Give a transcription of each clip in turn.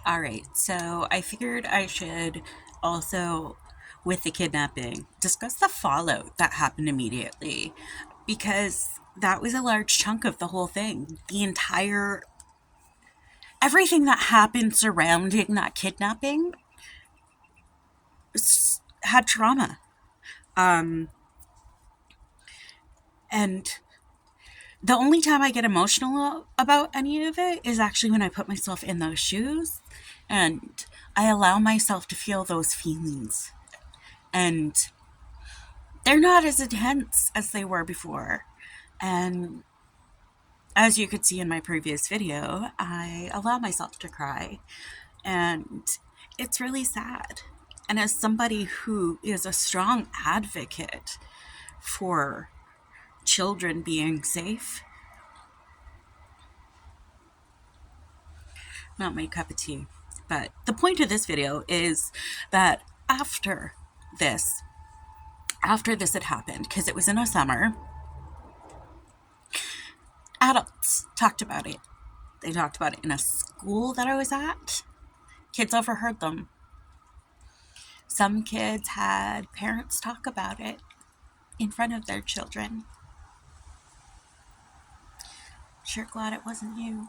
All right, so I figured I should also, with the kidnapping, discuss the fallout that happened immediately because that was a large chunk of the whole thing. Everything that happened surrounding that kidnapping had trauma. Um, and the only time I get emotional about any of it is actually when I put myself in those shoes and I allow myself to feel those feelings. And they're not as intense as they were before. And as you could see in my previous video, I allow myself to cry. And it's really sad. And as somebody who is a strong advocate for children being safe, not my cup of tea. But the point of this video is that this, after this had happened, because it was in a summer, adults talked about it. They talked about it in a school that I was at. Kids overheard them. Some kids had parents talk about it in front of their children. Sure glad it wasn't you.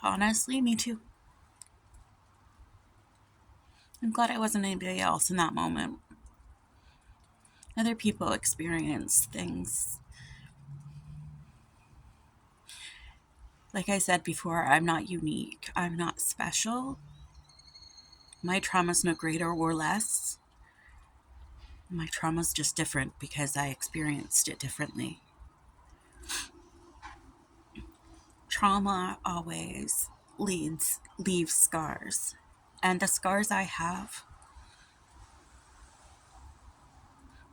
Honestly, me too. I'm glad it wasn't anybody else in that moment. Other people experience things. Like I said before, I'm not unique. I'm not special. My trauma's no greater or less. My trauma's just different because I experienced it differently. Trauma always leaves scars. And the scars I have,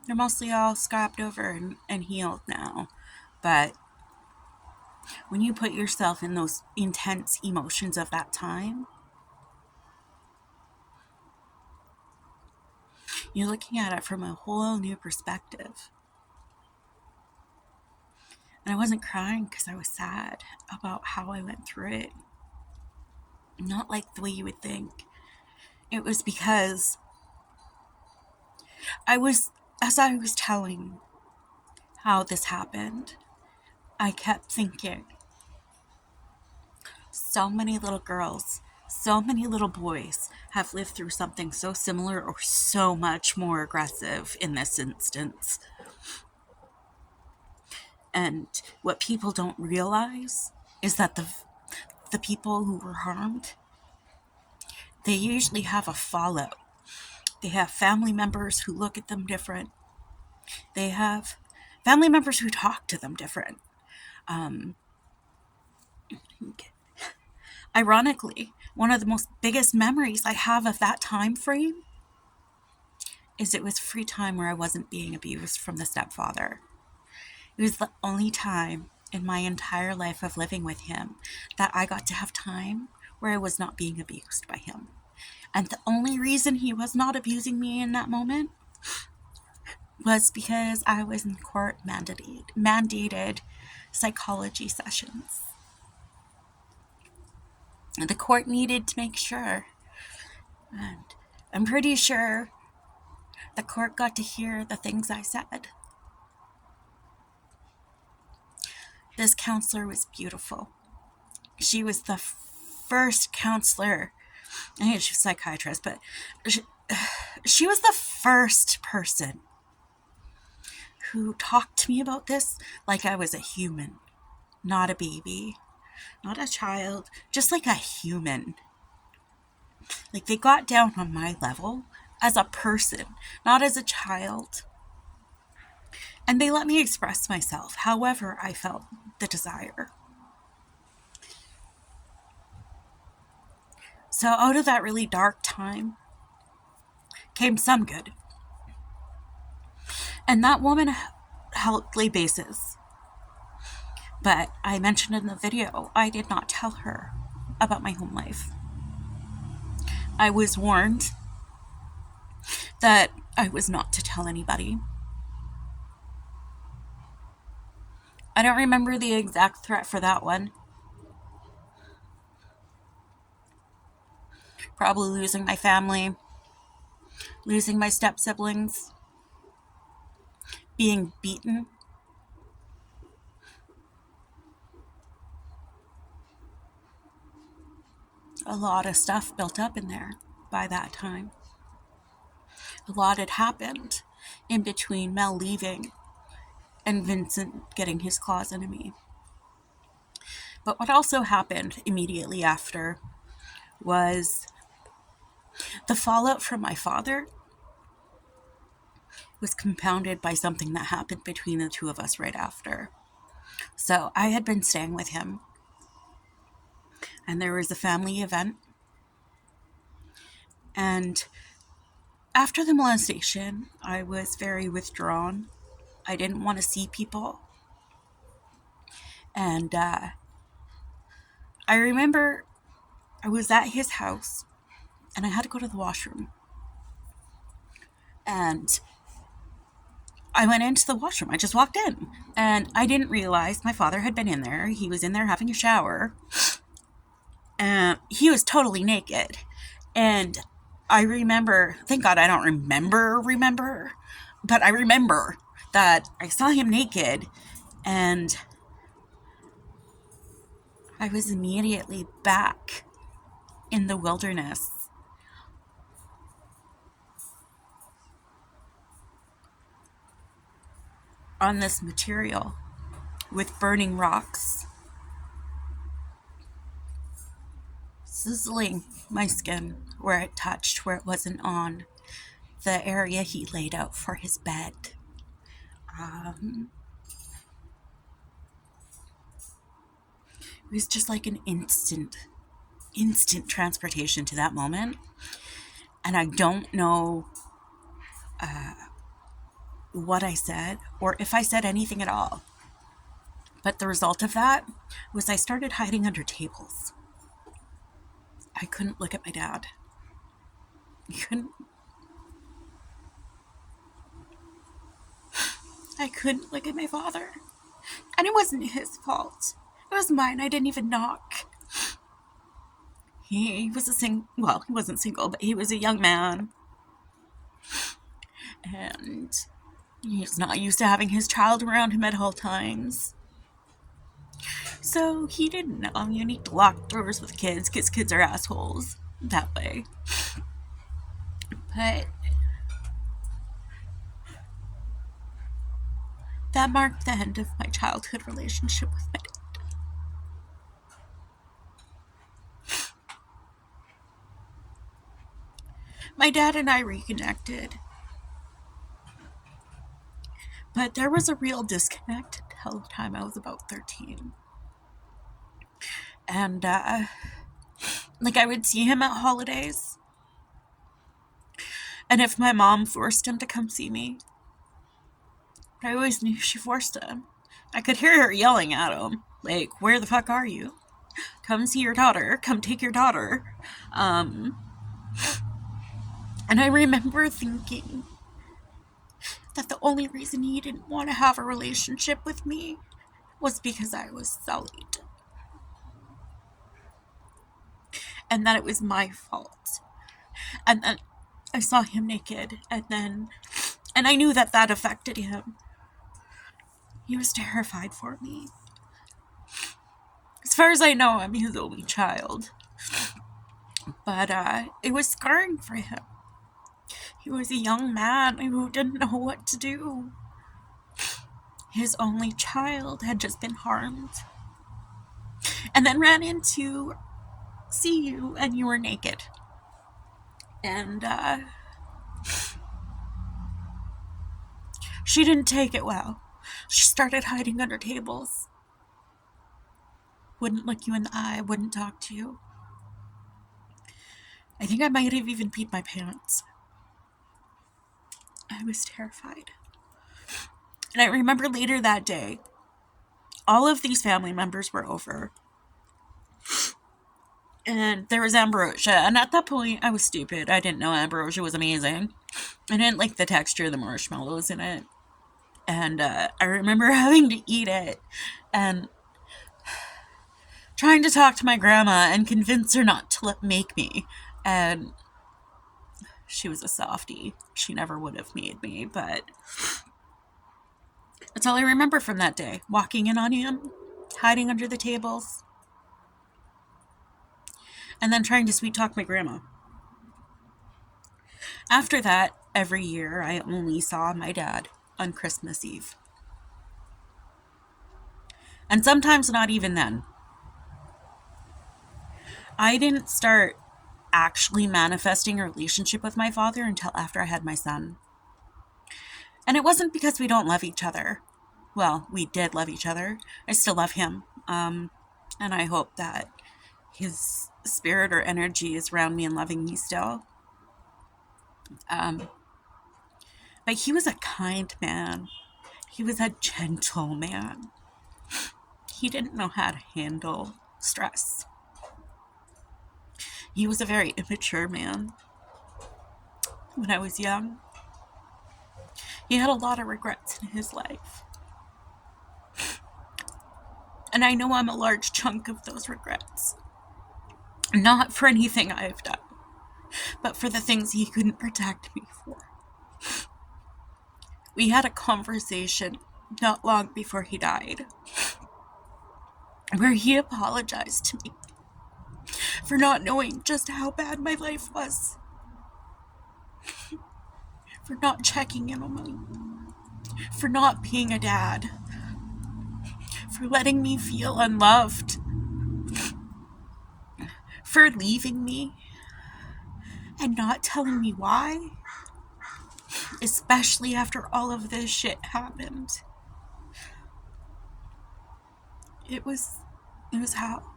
they're mostly all scabbed over and healed now. But when you put yourself in those intense emotions of that time, you're looking at it from a whole new perspective. And I wasn't crying because I was sad about how I went through it. Not like the way you would think. It was because as I was telling how this happened, I kept thinking, so many little girls, so many little boys have lived through something so similar or so much more aggressive in this instance. And what people don't realize is that the people who were harmed, they usually have a fallout. They have family members who look at them different. They have family members who talk to them different. Um, Ironically, one of the most biggest memories I have of that time frame is it was free time where I wasn't being abused from the stepfather. It was the only time in my entire life of living with him that I got to have time where I was not being abused by him. And the only reason he was not abusing me in that moment was because I was in court mandated psychology sessions. And the court needed to make sure. And I'm pretty sure the court got to hear the things I said. This counselor was beautiful. She was the first counselor. I think she was a psychiatrist, but she was the first person who talked to me about this like I was a human, not a baby, not a child, just like a human. Like they got down on my level as a person, not as a child. And they let me express myself however I felt the desire. So out of that really dark time came some good. And that woman helped lay bases. But I mentioned in the video, I did not tell her about my home life. I was warned that I was not to tell anybody. I don't remember the exact threat for that one. probably losing my family, losing my step siblings, being beaten. A lot of stuff built up in there by that time. A lot had happened in between Mel leaving and Vincent getting his claws into me. But what also happened immediately after was the fallout from my father was compounded by something that happened between the two of us right after. So I had been staying with him, and there was a family event. And after the molestation, I was very withdrawn. I didn't want to see people. And I remember I was at his house, and I had to go to the washroom. And I went into the washroom. I just walked in. And I didn't realize my father had been in there. He was in there having a shower. And he was totally naked. And I remember, thank God I don't remember, but I remember that I saw him naked, and I was immediately back in the wilderness. On this material with burning rocks, sizzling my skin where it touched, where it wasn't on the area he laid out for his bed. It was just like an instant transportation to that moment. And I don't know what I said or if I said anything at all. But the result of that was I started hiding under tables. I couldn't look at my dad. I couldn't look at my father. And it wasn't his fault. It was mine. I didn't even knock. He was he wasn't single, but he was a young man. And he's not used to having his child around him at all times. So he didn't know you need to lock doors with kids because kids are assholes that way. But that marked the end of my childhood relationship with my dad. My dad and I reconnected. But there was a real disconnect until the time I was about 13. And, I would see him at holidays. And if my mom forced him to come see me, I always knew she forced him. I could hear her yelling at him, like, where the fuck are you? Come see your daughter. Come take your daughter. And I remember thinking that the only reason he didn't want to have a relationship with me was because I was sullied. And that it was my fault. And then I saw him naked, and I knew that affected him. He was terrified for me. As far as I know, I'm his only child. But it was scarring for him. He was a young man who didn't know what to do. His only child had just been harmed. And then ran in to see you, and you were naked. And she didn't take it well. She started hiding under tables. Wouldn't look you in the eye, wouldn't talk to you. I think I might have even peed my pants. I was terrified. And I remember later that day, all of these family members were over. And there was ambrosia. And at that point, I was stupid. I didn't know ambrosia was amazing. I didn't like the texture of the marshmallows in it. And I remember having to eat it and trying to talk to my grandma and convince her not to make me. And she was a softie. She never would have made me, but that's all I remember from that day. Walking in on him, hiding under the tables, and then trying to sweet talk my grandma. After that, every year I only saw my dad on Christmas Eve. And sometimes not even then. I didn't start actually manifesting a relationship with my father until after I had my son. And it wasn't because we don't love each other. Well, we did love each other. I still love him. And I hope that his spirit or energy is around me and loving me still. Um, but he was a kind man. He was a gentle man. He didn't know how to handle stress. He was a very immature man when I was young. He had a lot of regrets in his life. And I know I'm a large chunk of those regrets. Not for anything I've done, but for the things he couldn't protect me for. We had a conversation not long before he died where he apologized to me for not knowing just how bad my life was, for not checking in on me, for not being a dad, for letting me feel unloved, for leaving me and not telling me why, especially after all of this shit happened. It was hell.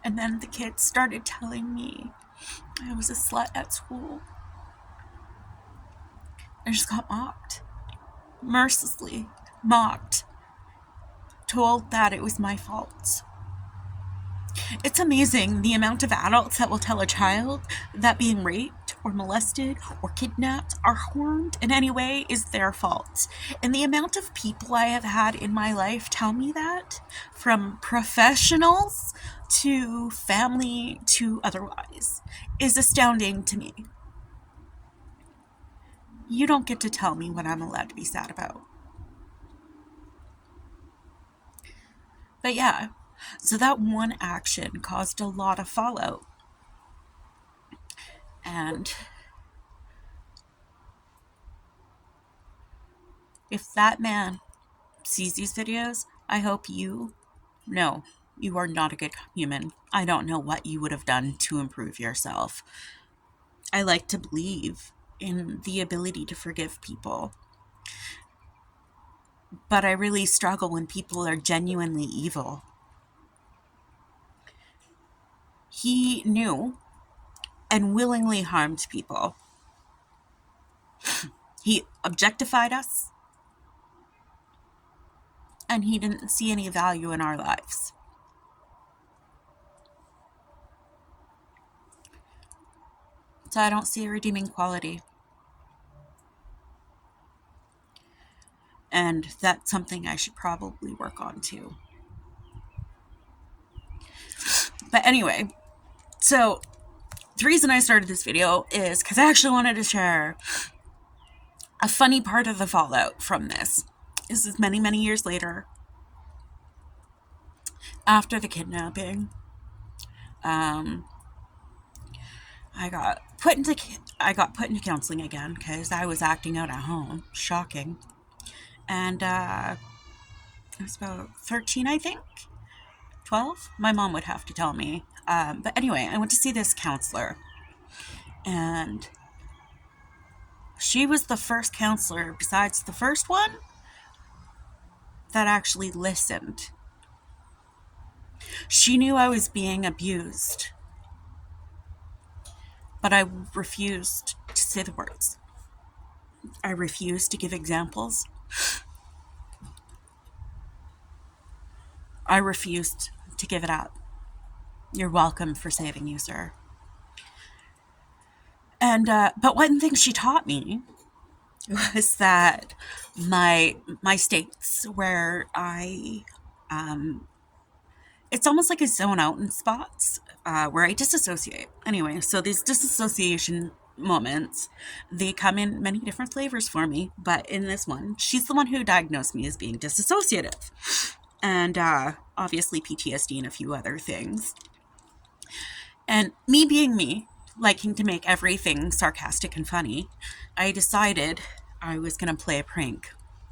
And then the kids started telling me I was a slut at school. I just got mocked. Mercilessly mocked. Told that it was my fault. It's amazing the amount of adults that will tell a child that being raped or molested or kidnapped or harmed in any way is their fault. And the amount of people I have had in my life tell me that, from professionals to family to otherwise, is astounding to me. You don't get to tell me what I'm allowed to be sad about. But yeah, so that one action caused a lot of fallout. And if that man sees these videos, I hope you know you are not a good human. I don't know what you would have done to improve yourself. I like to believe in the ability to forgive people, but I really struggle when people are genuinely evil. He knew and willingly harmed people. He objectified us, and he didn't see any value in our lives. So I don't see a redeeming quality. And that's something I should probably work on too. But anyway, so the reason I started this video is because I actually wanted to share a funny part of the fallout from this. This is many, many years later, after the kidnapping. I got put into counseling again because I was acting out at home. Shocking. And I was about 13, I think. 12? My mom would have to tell me. But anyway, I went to see this counselor. And she was the first counselor, besides the first one, that actually listened. She knew I was being abused, but I refused to say the words. I refused to give examples. I refused to give it up. You're welcome for saving you, sir. And but one thing she taught me was that my states where I it's almost like I zone out in spots. where I disassociate. Anyway, so these disassociation moments, they come in many different flavors for me, but in this one, she's the one who diagnosed me as being disassociative. And obviously PTSD and a few other things. And me being me, liking to make everything sarcastic and funny, I decided I was going to play a prank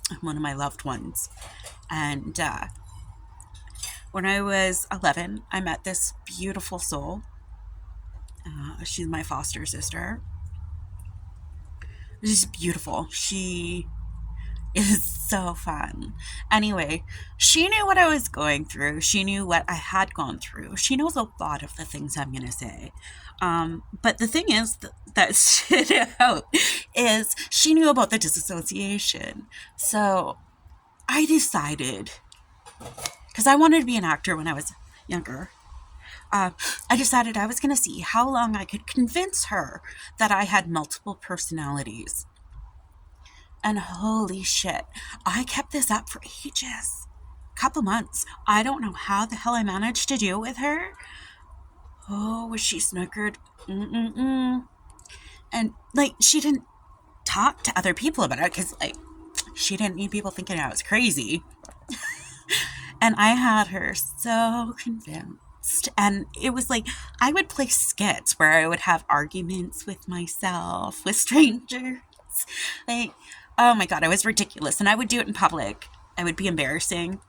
on one of my loved ones. And when I was 11, I met this beautiful soul. She's my foster sister. She's beautiful. She is so fun. Anyway, she knew what I was going through. She knew what I had gone through. She knows a lot of the things I'm going to say. But the thing is that stood out is she knew about the disassociation. So I decided, because I wanted to be an actor when I was younger, I decided I was going to see how long I could convince her that I had multiple personalities. And holy shit, I kept this up for ages. Couple months. I don't know how the hell I managed to do it with her. Oh, was she snookered? Mm-mm-mm. And, like, she didn't talk to other people about it because, like, she didn't need people thinking I was crazy. And I had her so convinced. And it was like, I would play skits where I would have arguments with myself, with strangers. Like, oh my God, I was ridiculous. And I would do it in public. I would be embarrassing.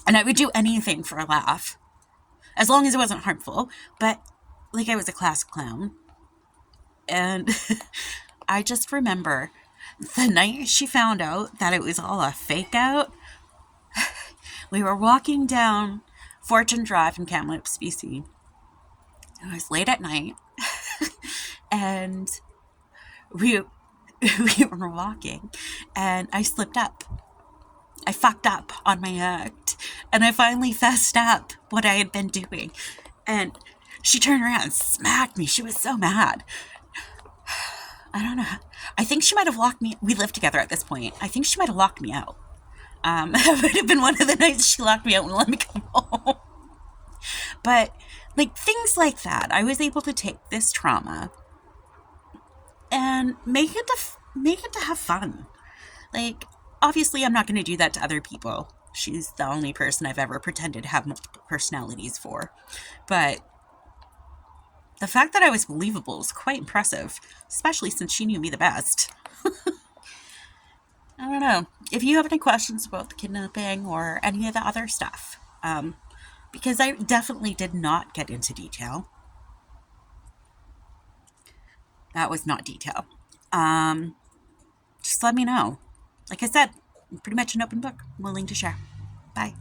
And I would do anything for a laugh, as long as it wasn't harmful. But, like, I was a class clown. And I just remember the night she found out that it was all a fake out, we were walking down Fortune Drive in Kamloops, BC. It was late at night. And we were walking, and I slipped up. I fucked up on my act, and I finally fessed up what I had been doing. And she turned around and smacked me. She was so mad. I don't know. I think she might have locked me. We lived together at this point. I think she might have locked me out. It would have been one of the nights she locked me out and let me come home. But, like, things like that, I was able to take this trauma and make it to have fun. Like, obviously, I'm not going to do that to other people. She's the only person I've ever pretended to have multiple personalities for. But the fact that I was believable was quite impressive, especially since she knew me the best. I don't know. If you have any questions about the kidnapping or any of the other stuff, because I definitely did not get into detail. That was not detail. Just let me know. Like I said, I'm pretty much an open book. I'm willing to share. Bye.